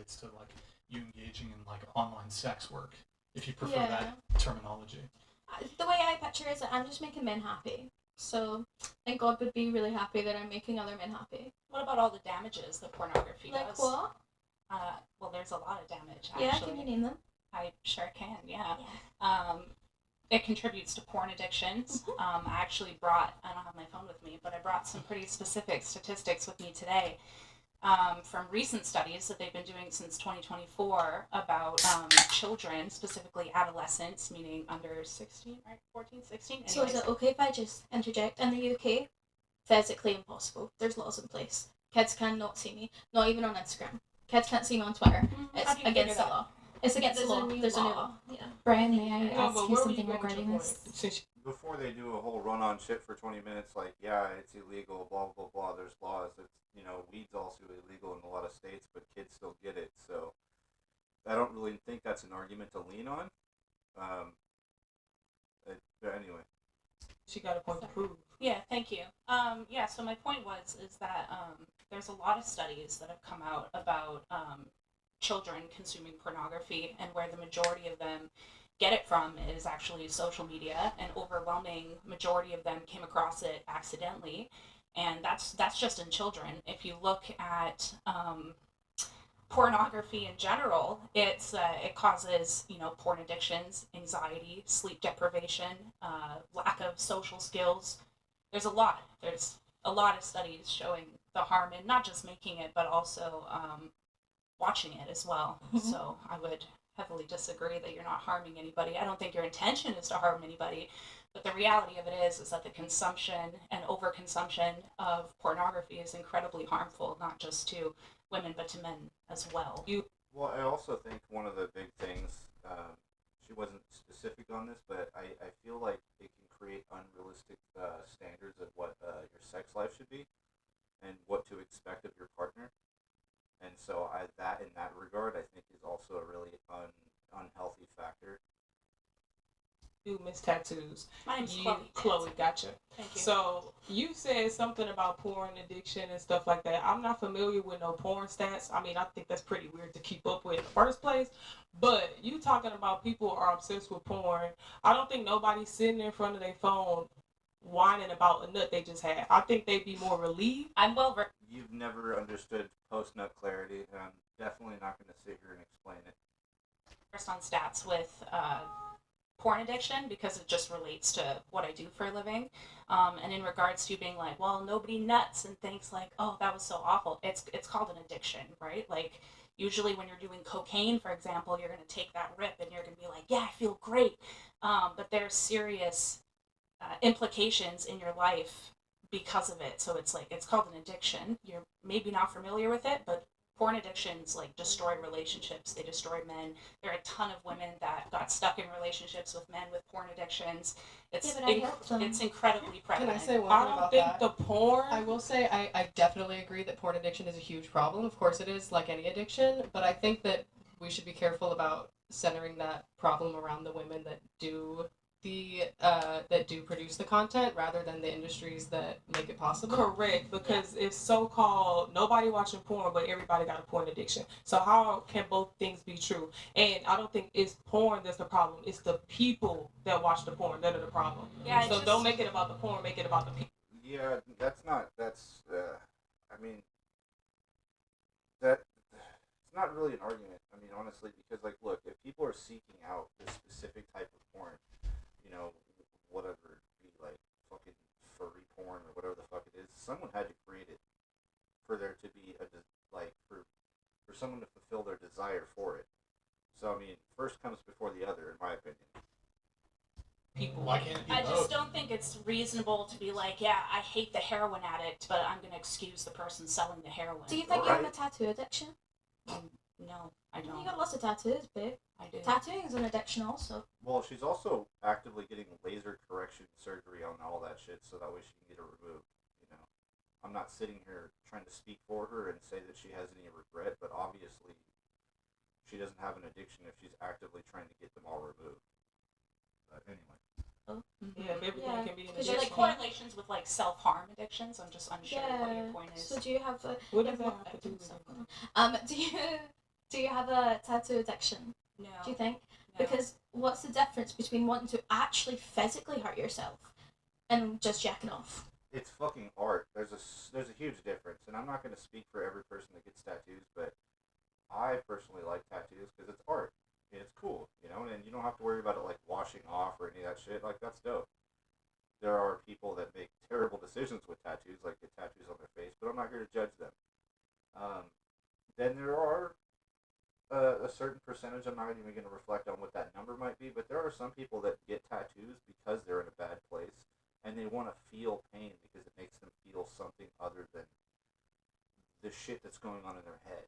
relates to like you engaging in like online sex work, if you prefer Yeah. that terminology. The way I picture it is that I'm just making men happy. So, and God would be really happy that I'm making other men happy. What about all the damages that pornography Like does? what? Well, there's a lot of damage, Yeah, actually. can you name them? I sure can, yeah. It contributes to porn addictions. I actually brought, I don't have my phone with me, but I brought some pretty specific statistics with me today from recent studies that they've been doing since 2024 about children, specifically adolescents, meaning under 16, right? 14, 16? Anyways. So is it okay if I just interject? In the UK, physically impossible. There's laws in place. Kids cannot see me, not even on Instagram. Kids can't see me on Twitter. It's against the law. It's against the law. There's a new law. Yeah. Brian, may I ask you something regarding this? Before they do a whole run-on shit for 20 minutes, like, yeah, it's illegal, blah, blah, blah, there's laws. It's, weed's also illegal in a lot of states, but kids still get it, so I don't really think that's an argument to lean on. But anyway. She got a point to prove. Yeah, thank you. So my point is that there's a lot of studies that have come out about children consuming pornography, and where the majority of them get it from is actually social media, and overwhelming majority of them came across it accidentally, and that's just in children. If you look at pornography in general, it causes porn addictions, anxiety, sleep deprivation, lack of social skills. There's a lot of studies showing the harm in not just making it, but also watching it as well. Mm-hmm. So I would heavily disagree that you're not harming anybody. I don't think your intention is to harm anybody, but the reality of it is that the consumption and overconsumption of pornography is incredibly harmful, not just to women, but to men as well. Well, I also think one of the big things, she wasn't specific on this, but I feel like it can create unrealistic standards of what your sex life should be and what to expect of your partner. And so in that regard, I think is also a really unhealthy factor. You miss tattoos. My name's Chloe, gotcha. Thank you. So you said something about porn addiction and stuff like that. I'm not familiar with no porn stats. I mean, I think that's pretty weird to keep up with in the first place. But you talking about people are obsessed with porn. I don't think nobody's sitting in front of their phone whining about a nut they just had. I think they'd be more relieved. You've never understood post-nut clarity, and I'm definitely not going to sit here and explain it. First on stats with porn addiction, because it just relates to what I do for a living. And in regards to being like, well, nobody nuts and thinks like, oh, that was so awful. It's called an addiction, right? Like, usually when you're doing cocaine, for example, you're going to take that rip and you're going to be like, yeah, I feel great. But there's serious implications in your life because of it. So it's called an addiction. You're maybe not familiar with it, but porn addictions destroy relationships. They destroy men. There are a ton of women that got stuck in relationships with men with porn addictions. It's incredibly prevalent. Can I say one I thing don't about think that? the porn. I will say I definitely agree that porn addiction is a huge problem. Of course it is, like any addiction, but I think that we should be careful about centering that problem around the women that do produce the content rather than the industries that make it possible. Correct, because it's so-called nobody watching porn, but everybody got a porn addiction. So how can both things be true? And I don't think it's porn that's the problem. It's the people that watch the porn that are the problem. Yeah, so don't make it about the porn, make it about the people. Yeah, it's not really an argument. I mean, honestly, because look, if people are seeking out this specific type of porn, whatever, be fucking furry porn or whatever the fuck it is, someone had to create it for there to be for someone to fulfill their desire for it. So I mean, first comes before the other, in my opinion. People. Why can't it be I both? just don't think it's reasonable to be like, yeah, I hate the heroin addict, but I'm gonna excuse the person selling the heroin. Do you think you have a tattoo addiction? No, I don't. You got lots of tattoos, babe. I do. Tattooing is an addiction also. Well, she's also actively getting laser correction surgery on all that shit, so that way she can get it removed. I'm not sitting here trying to speak for her and say that she has any regret, but obviously she doesn't have an addiction if she's actively trying to get them all removed. But anyway. Oh. Yeah, everything can be an Is addiction. there correlations with self-harm addictions? I'm just unsure what your point is. So do you have What does that have to do with do Do you have a tattoo addiction? No. Do you think? No. Because what's the difference between wanting to actually physically hurt yourself and just jacking off? It's fucking art. There's a huge difference, and I'm not going to speak for every person that gets tattoos, but I personally like tattoos because it's art. And it's cool, you know, and you don't have to worry about it like washing off or any of that shit. Like, that's dope. There are people that make terrible decisions with tattoos, like get tattoos on their face, but I'm not here to judge them. Then there are a certain percentage, I'm not even going to reflect on what that number might be, but there are some people that get tattoos because they're in a bad place, and they want to feel pain because it makes them feel something other than the shit that's going on in their head.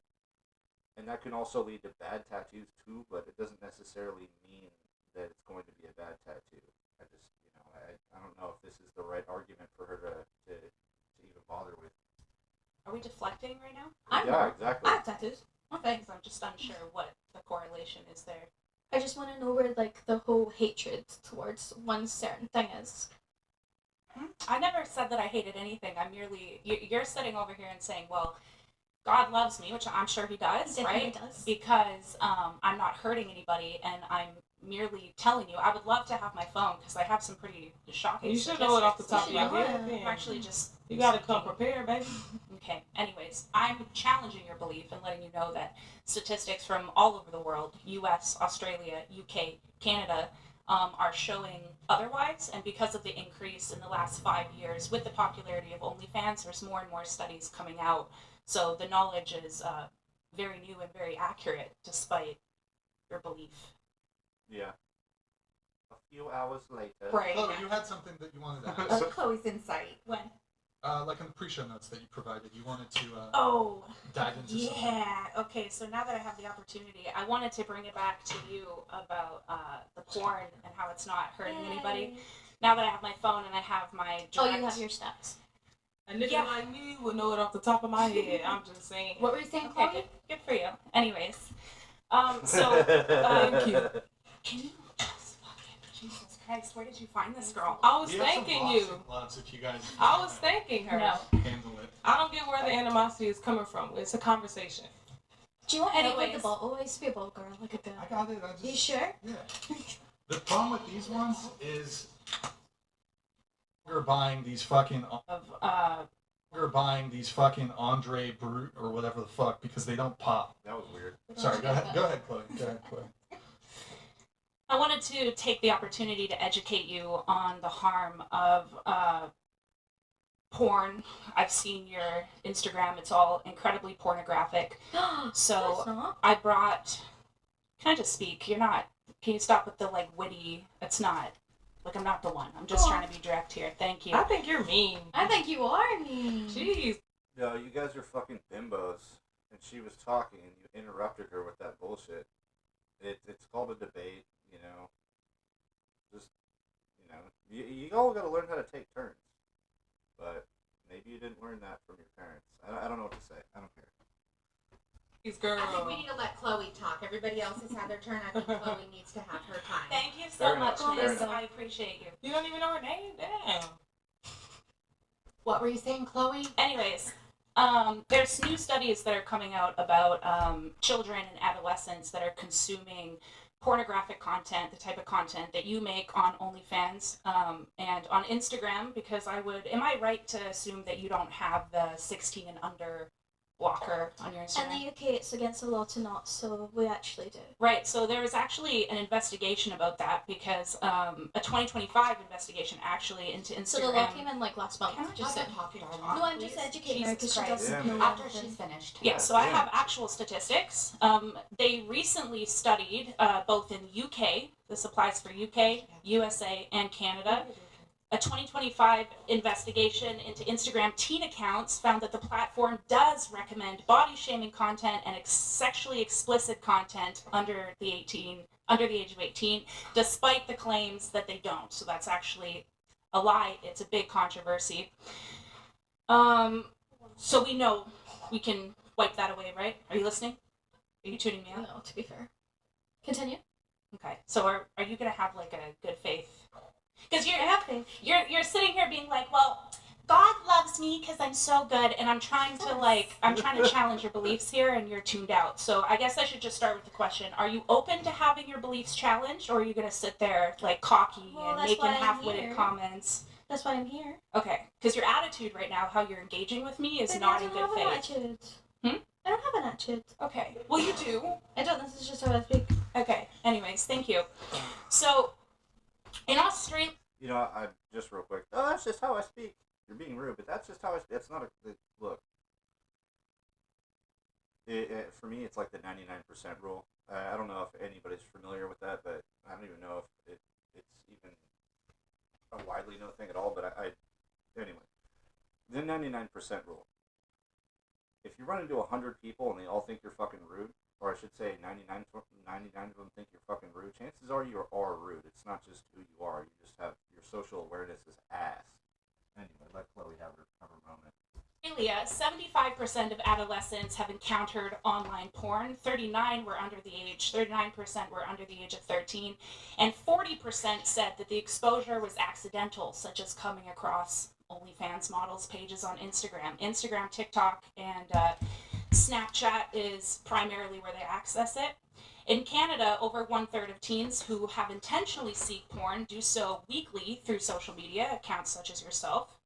And that can also lead to bad tattoos too, but it doesn't necessarily mean that it's going to be a bad tattoo. I just, I don't know if this is the right argument for her to even bother with. Are we deflecting right now? Yeah, exactly. I have tattoos. Okay. Because I'm just unsure what the correlation is there. I just want to know where like the whole hatred towards one certain thing is. I never said that I hated anything. I'm merely you're sitting over here and saying, well, God loves me, which I'm sure he does, He right? definitely does. Because I'm not hurting anybody, and I'm merely telling you. I would love to have my phone because I have some pretty shocking. You should know it off the top of your Yeah. head. I'm then. actually just. You gotta come prepared, baby. Okay. Anyways, I'm challenging your belief and letting you know that statistics from all over the world, U.S., Australia, UK, Canada, are showing otherwise. And because of the increase in the last 5 years with the popularity of OnlyFans, there's more and more studies coming out. So the knowledge is very new and very accurate, despite your belief. Yeah. A few hours later. Right. Chloe, you had something that you wanted to ask. Chloe's insight. When? Like in the pre-show notes that you provided, you wanted to Oh. dive into something. Yeah. Okay. So now that I have the opportunity, I wanted to bring it back to you about the porn and how it's not hurting anybody. Now that I have my phone and I have my direct... Oh, you have your stats. A nigga Yeah. like me would know it off the top of my head. I'm just saying. What were you saying, Okay, Chloe? good for you. Anyways, so Thank you. can you just fucking Jesus Christ? Where did you find this girl? I was We have some thanking lots you. and lots if you guys I was thanking her. No. handle it. I don't get where the animosity is coming from. It's a conversation. Do you want help with the Anyways. bottle? I used to be a bottle girl, like a girl. I got it. I just, You sure? Yeah. The problem with these ones is you're buying these fucking Andre Brute or whatever the fuck because they don't pop. That was weird. Sorry, go ahead. Go ahead, Chloe. Go ahead, Chloe. I wanted to take the opportunity to educate you on the harm of porn. I've seen your Instagram. It's all incredibly pornographic. So That's not. I brought... Can I just speak? You're not... Can you stop with the, like, witty... It's not... Like, I'm not the one. I'm just Go on. trying to be direct here. Thank you. I think you're mean. I think you are mean. Jeez. No, you guys are fucking bimbos. And she was talking and you interrupted her with that bullshit. It's called a debate, you know. Just, you know, you all gotta learn how to take turns. But maybe you didn't learn that from your parents. I don't know what to say. I don't care. These girls. I think we need to let Chloe talk. Everybody else has had their turn. I think Chloe needs to have her time. Thank you so Fair much, enough, Miss. fair enough. I appreciate you. You don't even know her name? Damn. What were you saying, Chloe? Anyways, there's new studies that are coming out about children and adolescents that are consuming pornographic content, the type of content that you make on OnlyFans and on Instagram, because am I right to assume that you don't have the 16 and under blocker on your In Instagram? the UK, it's against the law to not, so we actually do. Right, so there was actually an investigation about that because a 2025 investigation actually into Instagram. So the law came in like last month. Can I Just saying. talking No, I'm just educating her because she Jesus doesn't Christ. know After anything. she's finished. Yeah, so I Yeah. have actual statistics. They recently studied both in UK, this applies for UK, USA, and Canada. A 2025 investigation into Instagram teen accounts found that the platform does recommend body shaming content and sexually explicit content under the age of 18, despite the claims that they don't. So that's actually a lie. It's a big controversy. So we know we can wipe that away, right? Are you listening? Are you tuning me out? No, to be fair. Continue. Okay. So are you gonna have like a good faith? Because I have faith. you're sitting here being like, well, God loves me because I'm so good, and I'm trying to challenge your beliefs here, and you're tuned out. So I guess I should just start with the question: are you open to having your beliefs challenged, or are you gonna sit there like cocky and that's making why I'm half-witted here. comments? That's why I'm here. Okay, because your attitude right now, how you're engaging with me, is Baby, not I in don't good have an faith. attitude. Hmm? I don't have an attitude. Okay, well you do. I don't. This is just how I speak. Okay. Anyways, thank you. So, in Australia. You know, I just real quick. Oh, that's just how I speak. You're being rude, but that's just how I speak. That's not look. For me, it's like the 99% rule. I don't know if anybody's familiar with that, but I don't even know if it's even a widely known thing at all. But anyway, the 99% rule. If you run into 100 people and they all think you're fucking rude, or I should say 99 of them think you're fucking rude, chances are you are rude. It's not just who you are. You just have your social awareness is ass. Anyway, let Chloe have her moment. Australia, 75% of adolescents have encountered online porn. 39% were under the age of 13, and 40% said that the exposure was accidental, such as coming across OnlyFans models pages on Instagram, TikTok, and Snapchat is primarily where they access it. In Canada, over 1/3 of teens who have intentionally seek porn do so weekly through social media accounts such as yourself.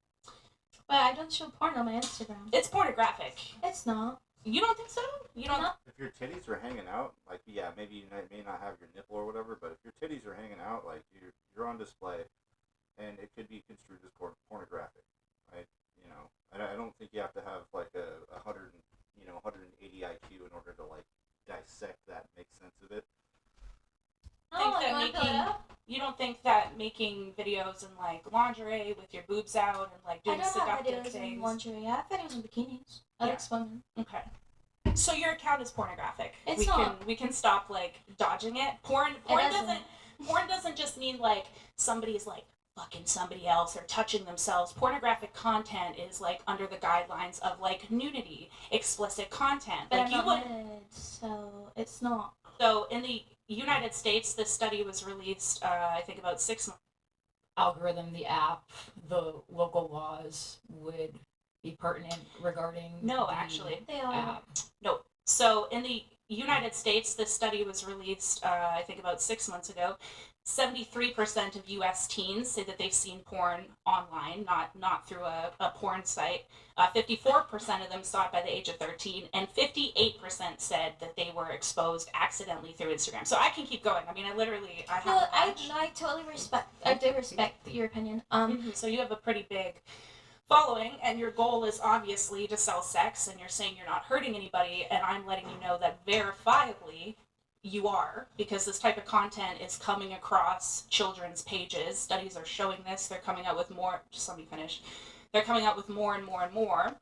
But I don't show porn on my Instagram. It's pornographic. It's not. You don't think so? You don't? If your titties are hanging out, like, yeah, maybe you may not have your nipple or whatever, but if your titties are hanging out, like, you're on display, and it could be construed as pornographic, right? You know, I don't think you have to have like a 180 IQ in order to like dissect that and make sense of it. You don't think that making videos in like lingerie with your boobs out and like doing seductive videos things? in lingerie. I have videos in bikinis. I like swimming. Okay. So your account is pornographic. It's not. We can stop like dodging it. Porn doesn't just mean like somebody's like fucking somebody else or touching themselves. Pornographic content is like under the guidelines of like nudity, explicit content. But like I'm not married, so it's not. So in the United States, this study was released, I think about 6 months. Algorithm, the app, the local laws would be pertinent regarding. No, actually, they are. App. No. So in the United States, this study was released, I think about 6 months ago. 73% of U.S. teens say that they've seen porn online, not through a porn site. 54% of them saw it by the age of 13, and 58% said that they were exposed accidentally through Instagram. So I can keep going. I mean, I totally respect. I do respect your opinion. So you have a pretty big following, and your goal is obviously to sell sex, and you're saying you're not hurting anybody, and I'm letting you know that verifiably you are, because this type of content is coming across children's pages. Studies are showing this. They're coming out with more. Just let me finish. They're coming out with more and more and more.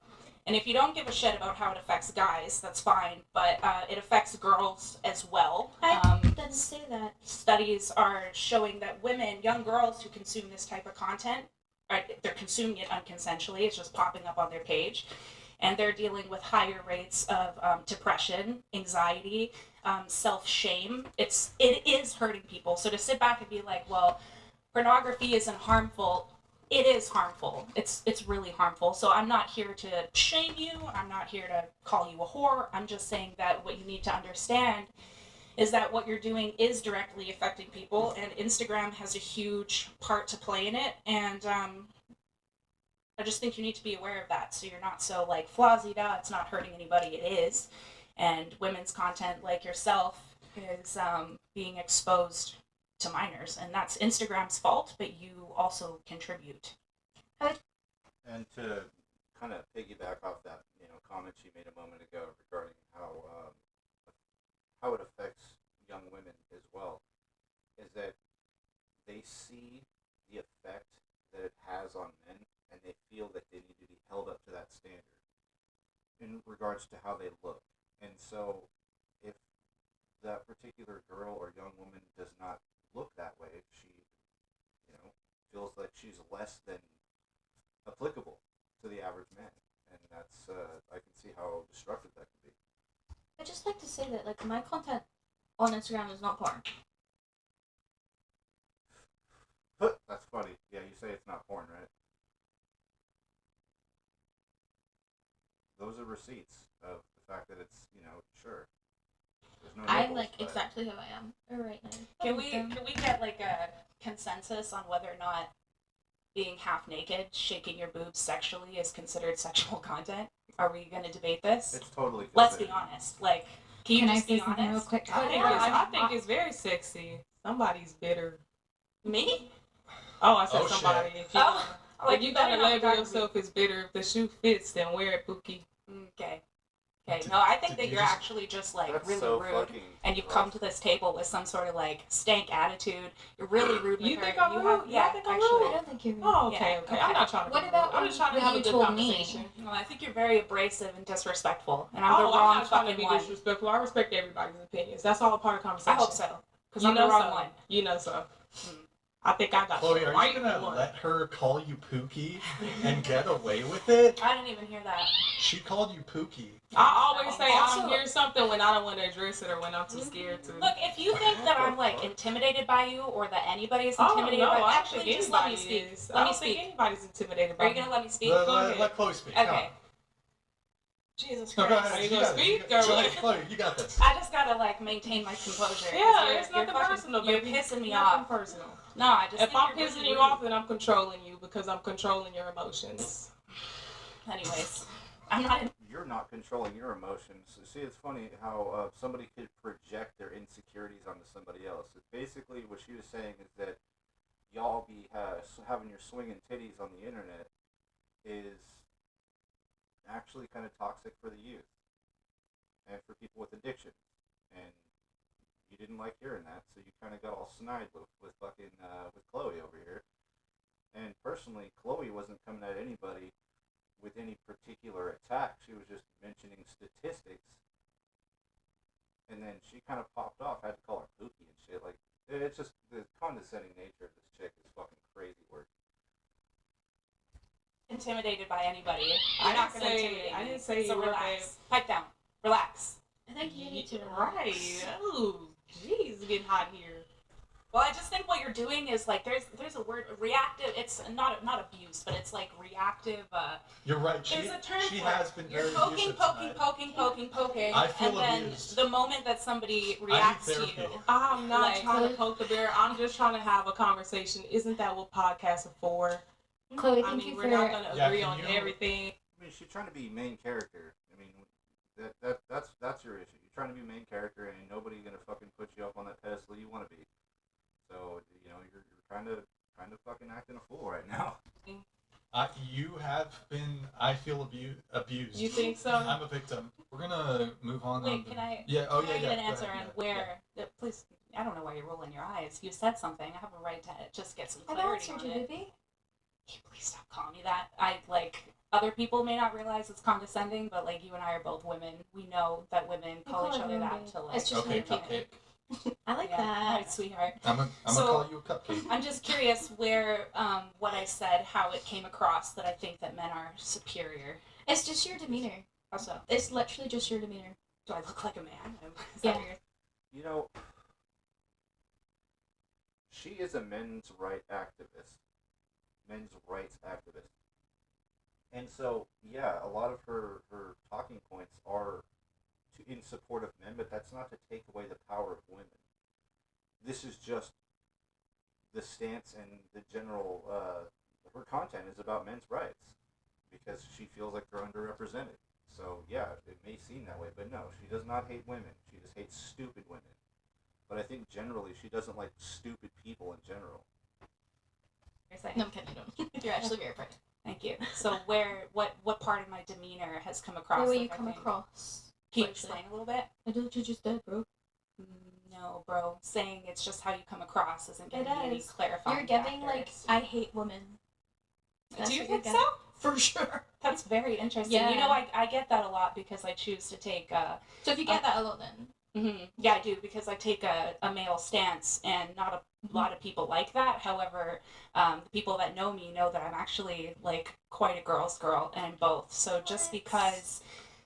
And if you don't give a shit about how it affects guys, that's fine. But it affects girls as well. I didn't say that. Studies are showing that women, young girls who consume this type of content, they're consuming it unconsensually. It's just popping up on their page. And they're dealing with higher rates of depression, anxiety, self-shame. It is hurting people. So to sit back and be like, well, pornography isn't harmful. It is harmful. It's really harmful. So I'm not here to shame you. I'm not here to call you a whore. I'm just saying that what you need to understand is that what you're doing is directly affecting people, and Instagram has a huge part to play in it. And I just think you need to be aware of that, so you're not so like flazy-da, it's not hurting anybody, it is. And women's content like yourself is being exposed to minors, and that's Instagram's fault, but you also contribute. And to kind of piggyback off that, comment she made a moment ago regarding how it affects young women as well, is that they see the effect that it has on men, and they feel that they need to be held up to that standard in regards to how they look. And so if that particular girl or young woman does not look that way, she, feels like she's less than applicable to the average man. And that's, I can see how destructive that can be. I'd just like to say that, like, my content on Instagram is not porn. That's funny. Yeah, you say it's not porn, right? those are receipts of the fact that it's, sure. There's no I nipples, like but exactly how I am right now. Can we get like a consensus on whether or not being half naked, shaking your boobs sexually is considered sexual content? Are we going to debate this? It's totally Let's be considered. honest. Like, can you Can I just say be something real honest? quick? I think it's very sexy. Somebody's bitter. Me? Oh, I said Oh, shit. somebody. Oh, Like, you gotta better not label talk to yourself as bitter. If the shoe fits, then wear it, Pookie. me. Okay. Okay. Did- No, I think did that you you're just- actually just like That's really so rude. fucking And you've gross. come to this table with some sort of like stank attitude. You're really rude with You her. think I'm you rude? have, You yeah, think I'm actually. I don't think you're rude. Oh, okay, Yeah, okay. okay. I'm not trying to What be about rude. I'm just trying to when have a you good told me? conversation. No, I think you're very abrasive and disrespectful, and I'm Oh, the I'm wrong not trying to fucking be one. disrespectful. I respect everybody's opinions. That's all a part of I conversation. hope so, because You I'm know the wrong so. one. You know so. Hmm. I think I got Chloe, the are right you gonna one. let her call you Pookie and get away with it? I didn't even hear that. She called you Pookie. I always say I Also- don't hear something when I don't want to address it or when I'm too scared to. Look, if you think that I'm like intimidated by you or that anybody is Oh, intimidated no, by, I don't actually think just let me anybody speak. is. Let I me don't think speak. anybody's intimidated by Are you me. gonna let me speak? Let, Go let, ahead. let Chloe speak. Come Okay. on. Jesus No, go Christ. ahead. Are you You gonna got it. speak, You or got what? it. Chloe, you got this. I just gotta like maintain my composure. 'cause Yeah, you're- it's nothing you're fucking- personal, You're baby. pissing me Nothing off. personal. No, I just If think I'm you're pissing really you rude. off, then I'm controlling you because I'm controlling your emotions. Anyways, I'm not. You're not controlling your emotions. See, it's funny how somebody could project their insecurities onto somebody else. Basically, what she was saying is that y'all be having your swinging titties on the internet is actually kind of toxic for the youth and for people with addiction. And you didn't like hearing that, so you kind of got all snide with fucking with Chloe over here. And personally, Chloe wasn't coming at anybody with any particular attack. She was just mentioning statistics, and then she kind of popped off. I had to call her Pookie and shit. Like, it's just the condescending nature of this chick is fucking crazy work. Intimidated by anybody. I You're not didn't gonna say- intimidate I me. didn't say so you were relax. Pipe down. Relax. I think you need to Right. relax. Ooh, jeez, it's getting hot here. Well, I just think what you're doing is like there's a word reactive. It's not abuse, but it's like reactive. You're right. There's a term She for has it. been You're very poking, abusive poking, tonight. poking, I feel and then abused. the moment that somebody reacts to therapy. you, I'm not Like- trying to poke the bear. I'm just trying to have a conversation. Isn't that what podcasts are for? Chloe, I thank mean, you we're for. not going to Yeah, agree can on you- everything. I mean, she's trying to be main character. I mean, that's your issue. You're trying to be main character, and ain't nobody gonna fucking put you up on that pedestal you want to be. So you're kind of fucking acting a fool right now. You have been. I feel abused. You think so? I'm a victim. We're gonna move on. wait, can I? Yeah. Oh Can yeah. I get yeah. an go answer ahead, on yeah, where? Please, I don't know why you're rolling your eyes. You said something. I have a right to just get some I've clarity answered on you, it. baby. Can you please stop calling me that? I like other people may not realize it's condescending, but like you and I are both women. We know that women You call call each her other that baby. to like. It's just Okay, how you cupcake. I like yeah, that. right, sweetheart. I'm So- gonna call you a cupcake. I'm just curious where what I said, how it came across that I think that men are superior. It's just your demeanor. Also, It's literally just your demeanor. do I look like a man? Is Yeah. that weird? You know, she is a men's rights activist. And so, yeah, a lot of her talking points are in support of men, but that's not to take away the power of women. This is just the stance and the general, her content is about men's rights because she feels like they're underrepresented. So, yeah, it may seem that way, but no, she does not hate women. She just hates stupid women. But I think generally she doesn't like stupid people in general. You're saying? No, I'm kidding. You don't. You're actually very pretty. Thank you. So what part of my demeanor has come The across? way like, you I come think- across. Can you Like explain a little bit? I don't you just did, bro. No, bro. Saying it's just how you come across isn't giving It me any is. clarifying You're giving like factors. I hate women. That's Do you what you're think getting. so? For sure. That's very interesting. Yeah. You know, I get that a lot because I choose to take So if you get that a lot, then yeah, I do because I take a male stance, and not a lot of people like that. However, the people that know me know that I'm actually like quite a girl's girl, and I'm both. So just because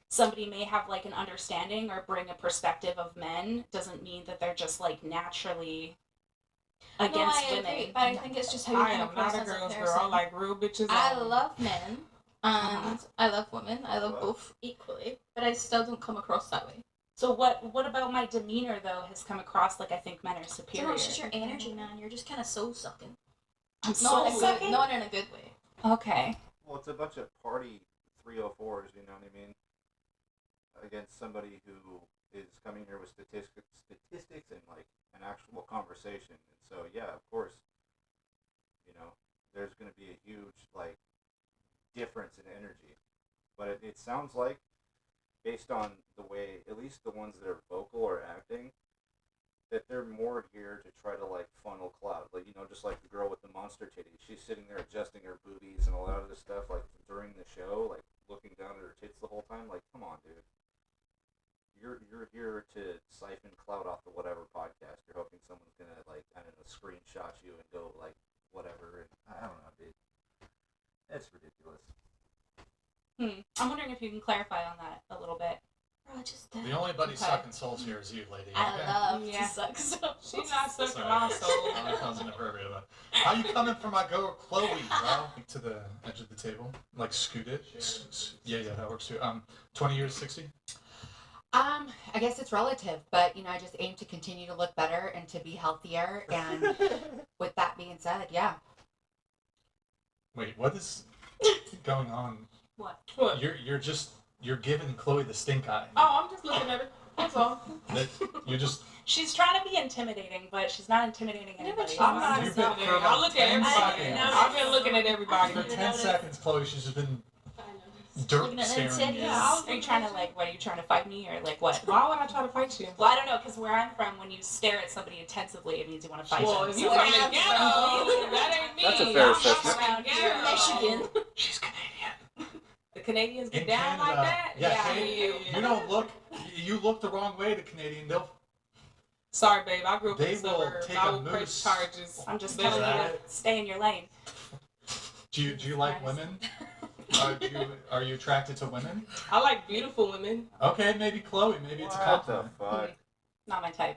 somebody may have like an understanding or bring a perspective of men doesn't mean that they're just like naturally against no, I women. agree, but I think it's just how you I come am across not a as a girl's person. girl. I like real bitches. I only. love men, And I love women. I love both equally, but I still don't come across that way. So what about my demeanor though has come across like I think men are I superior? don't know, it's just your energy, man. You're just kind of soul sucking. I'm Not in a soul-sucking? good, not in a good way. Okay. Well, it's a bunch of party 304s, you know what I mean? Against somebody who is coming here with statistics and like an actual conversation. And so, yeah, of course, you know, there's going to be a huge like difference in energy. But it sounds like, based on the way, at least the ones that are vocal or acting, that they're more here to try to like funnel cloud, like, you know, just like the girl with the monster titties. She's sitting there adjusting her boobies and a lot of this stuff, like during the show, like looking down at her tits the whole time. Like, come on, dude. You're here to siphon cloud off the whatever podcast. You're hoping someone's gonna like, I don't know, screenshot you and go like whatever. And I don't know, dude. It's ridiculous. I'm wondering if you can clarify on that a little bit. Bro, just The only buddy sucking souls here is you, lady. I okay? love Yeah. to suck souls. She's not sucking Sorry. my soul. That sounds inappropriate, but how you coming for my girl Chloe, bro? To the edge of the table, like scoot it. Yeah, that works too. 20 years, 60. I guess it's relative, but I just aim to continue to look better and to be healthier. And with that being said, yeah. Wait, what is going on? What? You're giving Chloe the stink eye. Oh, I'm just looking at her. That's all. That you just She's trying to be intimidating, but she's not intimidating anybody. I'm not You've been intimidated. for about I look at 10 everybody. seconds. I've been looking at everybody. for 10 seconds, Chloe. She's just been Looking dirt at them staring. titties. Yeah, Are you trying to like? What are you trying to fight me or like what? Why would I try to fight you? Well, I don't know, because where I'm from, when you stare at somebody intensively, it means you want to fight Well, them. if So you Where from the I'm ghetto, from. that ain't me. That's a fair I'm assessment. from the ghetto. Michigan. She's Canadian. The Canadians get In down Canada, like that? yeah, Yeah. you don't look. You look the wrong way to Canadian. They'll. Sorry, babe. I grew up They in the will suburbs. take I a will press moose. charges. I'm just They telling you that- to stay in your lane. Do you like women? Are you attracted to women? I like beautiful women. Okay, maybe Chloe. Maybe it's a What the compliment. fuck? Not my type.